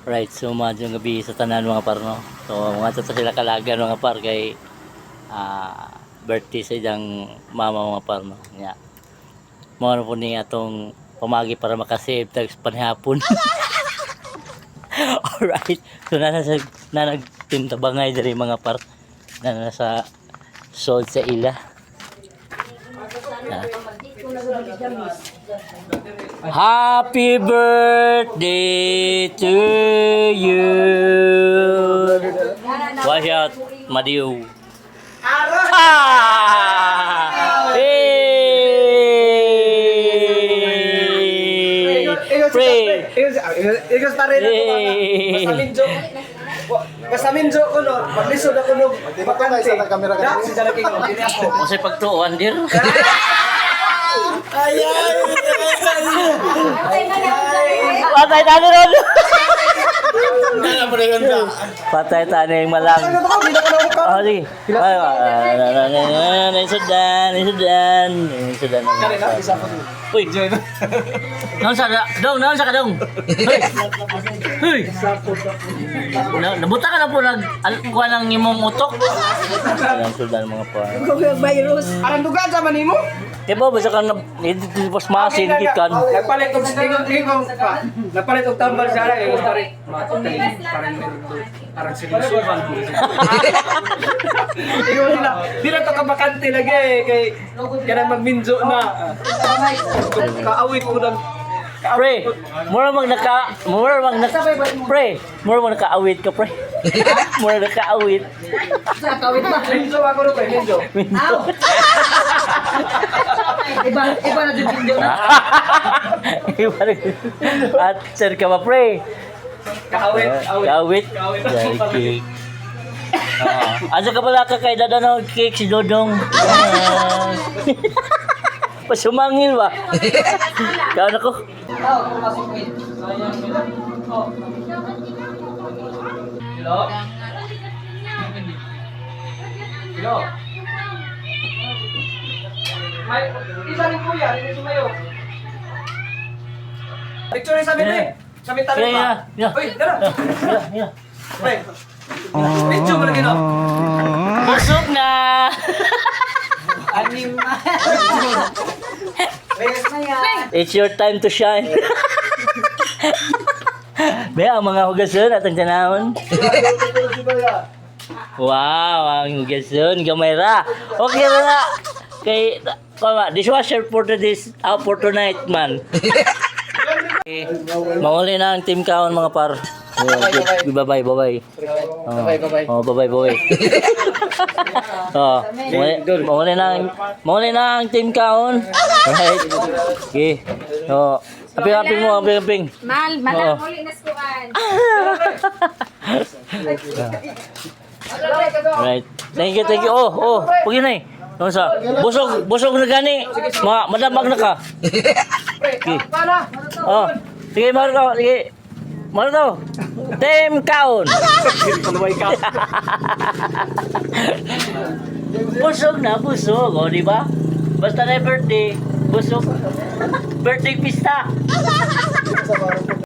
Right, so madyong gabi sa tanan mga par, no? So mga to sila kalagan mga par kay birthday sa idang mama mga par, no? Nya. Mo po ni atong pamagi para makasave tag panhapon. Alright. So na nagtintabangay diri mga par na nasa sold sa ila. Happy birthday to you. Watch out, Madiu. Hey! Pray! Ikas pa rin ako basta minjo ko no, maglisod ako no, bakante. Sa kamera ka. Si Jalaki ko, dili ako. Mo say pagtuon dir. Patay tani ron. Patay tani yung malang. Oh, sige. Naisudan. Uy. Naon sa ka dong? Hoy. Nabuta ka na po kuha ng imong utok. Ang sudan mga pa. Virus. Arang dugan sa manimo? Diba, basta ka na pas masin kikan. Nagpalit og nagpalit og tambal sa ara kay Ustari. Parang sinusuban ko. Ikaw nila to ka bakante lagi kay kana magminjo na. Kaawit ko ng Pre, mura mag nakaawit ka, pre. Mura nakaawit. kawit ba? Minjo ako ro kay minjo. Iba na din minjo na. Iba na. At sir ka ba, pre? Kaawit. Cake. Asa ka pala ka kay dadanaw cake si Dodong. Pasumangil ba? Kaon ako. Hello. Ay, isa rin po yan, hindi sumayo. Picture sa amin eh. Sa amin tayo ba? Yeah. Uy, tara. Yeah. Pre. Picture mo lagi no. Busog na. Anim na. Rest na yan. It's your time to shine. Be, ang mga hugason at ang tanawon. Wow, ang hugason, gamay ra. Okay ra na. Kay, dishwasher for tonight, man. Okay. Mauli na ang team kaon mga par. Bye-bye. Bye-bye. Oh, bye-bye. Oh, mauli na ang team kaon. Right. Okay. Oh, aping. Madam, uli na skuan. Right. Thank you. Oh, pagi na eh. Ano sa? Busog na gani. Madamag na ka. Okay. Oh, sige, Marito. Team kaon. Busog. O, di ba? Basta na birthday, busog. Birthday pista.